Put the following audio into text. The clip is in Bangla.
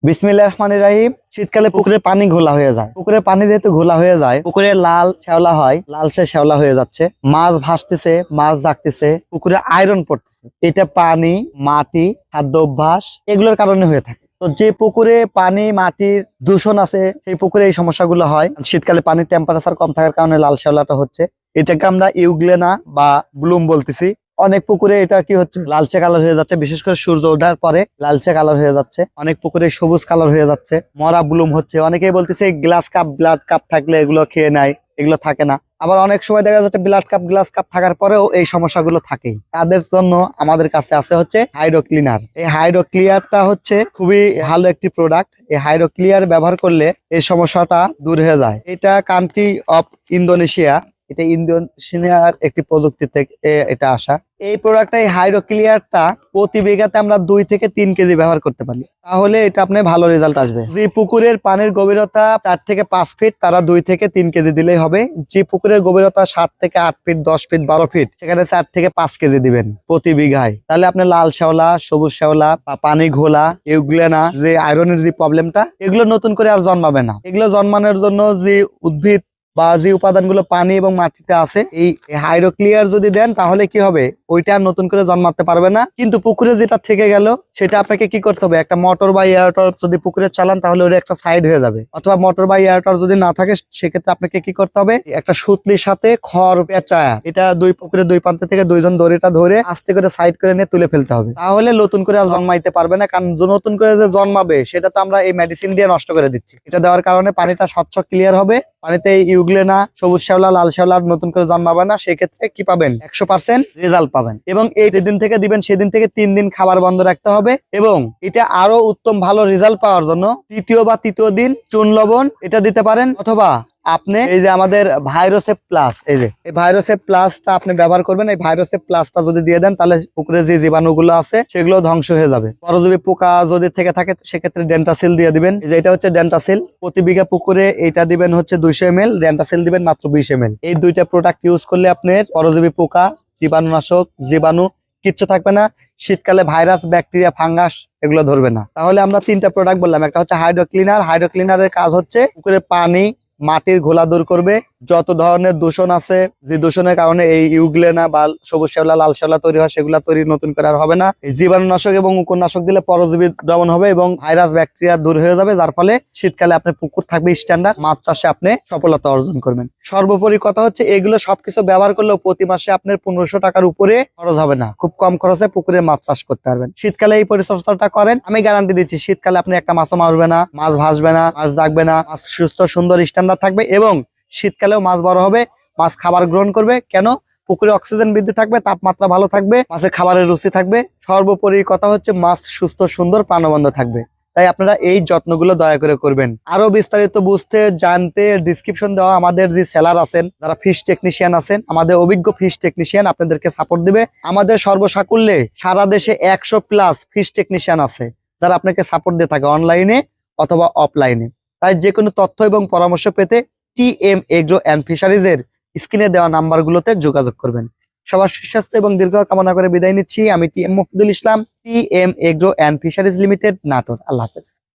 বিসমিল্লাহির রহমানির রহিম। শীতকালে পুকুরে পানি ঘোলা হয়ে যায়। পুকুরে পানি যেহেতু ঘোলা হয়ে যায়, পুকুরে লাল শ্যাওলা হয়, লালচে শ্যাওলা হয়ে যাচ্ছে, মাছ ভাসতেছে, মাছ জাগতেছে, পুকুরে আয়রন পড়তেছে। এটা পানি, মাটি, খাদ্য অভ্যাস এগুলোর কারণে হয়ে থাকে। তো যে পুকুরে পানি মাটির দূষণ আছে সেই পুকুরে এই সমস্যাগুলো হয়। শীতকালে পানির টেম্পারেচার কম থাকার কারণে লাল শ্যাওলাটা হচ্ছে। এটাকে আমরা ইউগ্লেনা বা ব্লুম বলতেছি। অনেক পুকুরে এটা কি হচ্ছে, লালচে কালার হয়ে যাচ্ছে, বিশেষ করে সূর্য ওঠার পরে লালচে কালার হয়ে যাচ্ছে। অনেক পুকুরে সবুজ কালার হয়ে যাচ্ছে, মরা ব্লুম হচ্ছে। অনেকেই বলতেছে গ্লাস কাপ, ব্লাড কাপ থাকলে এগুলো খেয়ে নেয়, এগুলো থাকে না। আবার অনেক সময় দেখা যাচ্ছে ব্লাড কাপ, গ্লাস কাপ থাকার পরেও এই সমস্যাগুলো থাকেই। তাদের জন্য আমাদের কাছে আছে হচ্ছে হাইড্রো ক্লিনার। এই হাইড্রো ক্লিয়ারটা হচ্ছে খুবই ভালো একটি প্রোডাক্ট। এই হাইড্রো ক্লিয়ার ব্যবহার করলে এই সমস্যাটা দূর হয়ে যায়। এটা কান্ট্রি অফ ইন্দোনেশিয়া, এটা ইন্দোনেশিয়ার একটি প্রযুক্তি থেকে এটা আসা। এই প্রোডাক্টটা, এই হাইড্রো ক্লিয়ারটা প্রতি বিঘাতে আমরা 2 থেকে 3 কেজি ব্যবহার করতে পারি, তাহলে এটা আপনি ভালো রেজাল্ট আসবে। যে পুকুরের পানির গভীরতা 4 থেকে 5 ফিট, তারা 2 থেকে 3 কেজি দিলেই হবে। যে পুকুরের গভীরতা 7 থেকে 8 ফিট, 10 ফিট, 12 ফিট, সেখানে 4 থেকে 5 কেজি দিবেন প্রতি বিঘায়। তাহলে আপনি লাল শ্যাওলা, সবুজ শ্যাওলা বা পানি ঘোলা, ইউগ্লেনা, যে আয়রনের যে প্রবলেমটা, এগুলো নতুন করে আর জন্মাবে না। এগুলো জন্মানোর জন্য যে উদ্ভিদ বা যে উপাদানগুলো পানি এবং মাটিতে আছে, এই হাইড্রো ক্লিয়ার যদি দেন তাহলে কি হবে, ওইটা আর নতুন করে জন্মাতে পারবে না। কিন্তু পুকুরে যেটা থেকে গেল সেটা আপনাকে কি করতে হবে, একটা মোটর বা এয়ারটর যদি পুকুরে চালান তাহলে ওটা একটা সাইড হয়ে যাবে। অথবা মোটর বা এয়ারটর যদি না থাকে সেক্ষেত্রে আপনাকে কি করতে হবে, একটা সুতলির সাথে খড় পেঁচায়া এটা পুকুরের 2 প্রান্ত থেকে 2 জন দড়িটা ধরে আস্তে করে সাইড করে নিয়ে তুলে ফেলতে হবে। তাহলে নতুন করে আর জন্মাইতে পারবে না। কারণ নতুন করে যে জন্মাবে সেটা তো আমরা এই মেডিসিন দিয়ে নষ্ট করে দিচ্ছি। এটা দেওয়ার কারণে পানিটা স্বচ্ছ ক্লিয়ার হবে। পানিতে ইউগ্লেনা, সবুজ শ্যাওলা, লাল শ্যাওলা নতুন করে জন্মাবে না। সেক্ষেত্রে কি পাবেন, 100% রেজাল্ট পাবেন। এবং এই যেদিন থেকে দিবেন সেদিন থেকে 3 দিন খাবার বন্ধ রাখতে হবে। এবং এটা আরো উত্তম ভালো রেজাল্ট পাওয়ার জন্য তৃতীয় বা তৃতীয় দিন চুন লবণ এটা দিতে পারেন। অথবা আপনি এই যে আমাদের ভাইরোসেপ প্লাস, এই যে এই ভাইরোসেপ প্লাসটা আপনি ব্যবহার করবেন। এই ভাইরোসেপ প্লাসটা যদি দিয়ে দেন তাহলে পুকুরে যে জীবাণুগুলো আছে সেগুলো ধ্বংস হয়ে যাবে। পরজীবী পোকা যদি থেকে থাকে সেক্ষেত্রে ডেন্টাসিল দিয়ে দিবেন। এই যে এটা হচ্ছে ডেন্টাসিল। প্রতি বিঘা পুকুরে এটা দিবেন হচ্ছে 200 ml, ডেন্টাসিল দিবেন মাত্র 20 ml। এই দুইটা প্রোডাক্ট ইউজ করলে আপনার পরজীবী পোকা, জীবাণুনাশক, জীবাণু কিচ্ছু থাকবে না। শীতকালে ভাইরাস, ব্যাকটেরিয়া, ফাঙ্গাস এগুলো ধরবে না। তাহলে আমরা 3টা প্রোডাক্ট বললাম। একটা হচ্ছে হাইড্রো ক্লিনার। হাইড্রো ক্লিনারের কাজ হচ্ছে পুকুরের পানি, মাটির ঘোলা দূর করবে। যত ধরনের দূষণ আছে, যে দূষণের কারণে এই ইউগ্লেনা বা সবুজ শ্যাওলা, লাল শ্যাওলা তৈরি হয়, সেগুলা তৈরি নতুন করে আর হবে না। এই জীবাণুনাশক এবং উপনাশক দিলে পরজীবী দমন হবে এবং ভাইরাস, ব্যাকটেরিয়া দূর হয়ে যাবে। যার ফলে শীতকালে আপনার পুকুর থাকবে স্ট্যান্ডার্ড, মাছ চাষে আপনি সফলতা অর্জন করবেন। সর্বোপরি কথা হচ্ছে এগুলো সবকিছু ব্যবহার করলেও প্রতি মাসে আপনার 1500 টাকার উপরে খরচ হবে না। খুব কম খরচে পুকুরে মাছ চাষ করতে পারবেন। শীতকালে এই পরিচর্যাটা করেন, আমি গ্যারান্টি দিচ্ছি শীতকালে আপনি একটা মাছও মারবে না, মাছ ভাসবে না, মাছ জাগবে না, মাছ সুস্থ সুন্দর স্ট্যান্ডার্ড থাকবে। এবং শীতকালেও মাছ বড় হবে, মাছ খাবার গ্রহণ করবে। কেন? পুকুরে অক্সিজেন বৃদ্ধি থাকবে, তাপমাত্রা ভালো থাকবে, মাছের খাবারের রুচি থাকবে। সর্বোপরি কথা হচ্ছে মাছ সুস্থ সুন্দর প্রাণবন্ত থাকবে। তাই আপনারা এই যত্নগুলো দয়া করে করবেন। আরো বিস্তারিত বুঝতে জানতে ডিসক্রিপশন দেওয়া আমাদের যে সেলার আছেন, যারা ফিশ টেকনিশিয়ান আছেন, আমাদের অভিজ্ঞ ফিশ টেকনিশিয়ান আপনাদেরকে সাপোর্ট দিবে। আমাদের সর্বসাকুল্যে সারা দেশে 100+ ফিশ টেকনিশিয়ান আছে যারা আপনাকে সাপোর্ট দিয়ে থাকে অনলাইনে অথবা অফলাইনে। তাই যে কোনো তথ্য এবং পরামর্শ পেতে TM এগ্রো অ্যান্ড ফিশারিজের স্ক্রিনে দেওয়া নাম্বারগুলোতে যোগাযোগ করবেন। সবার সুস্বাস্থ্য এবং দীর্ঘ কামনা করে বিদায় নিচ্ছি। আমি TM Mofidul Islam, TM agro and fisheries limited, Natore. আল্লাহ হাফেজ।